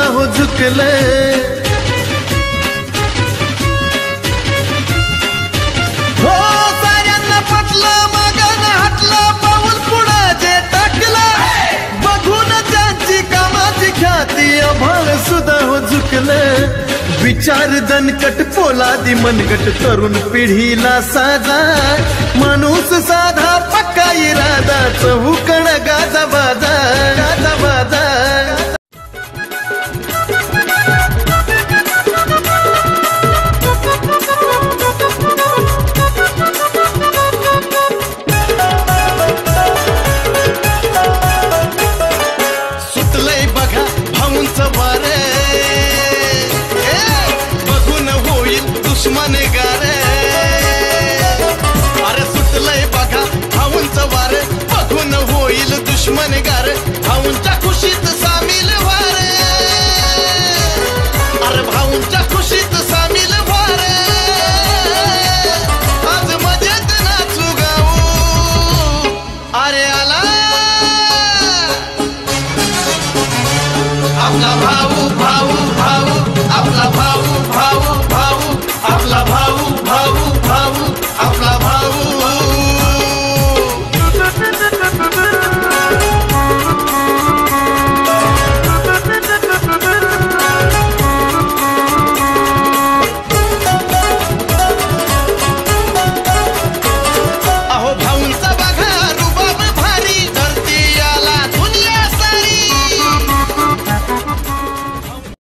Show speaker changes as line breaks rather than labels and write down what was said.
हो झुकले, हो साऱ्यांना पटलं मगानं हटलं पाऊल पुढं जे टाकलं, बघून त्यांची कामाची ख्याती आभाळ सुद्धा हो झुकले। विचार दणकट पोलादी मनगट तरुण पिढीला साजा, माणूस साधा पक्का इरादा चहूकण गाजा बाजा गाजा बाजा। सुटलंय बघा भाऊंचं वारे, बघून होईल दुश्मन गारे, अरे सुटलंय बघा भाऊंचं वारे, बघून होईल दुश्मन गारे, भाऊंच्या खुशीत सामील वारे, अरे भाऊंच्या खुशीत सामील वारे, आज मजेत नाचू गाऊ, अरे आला आपला भाऊ भाऊ भाऊ आपला भाऊ।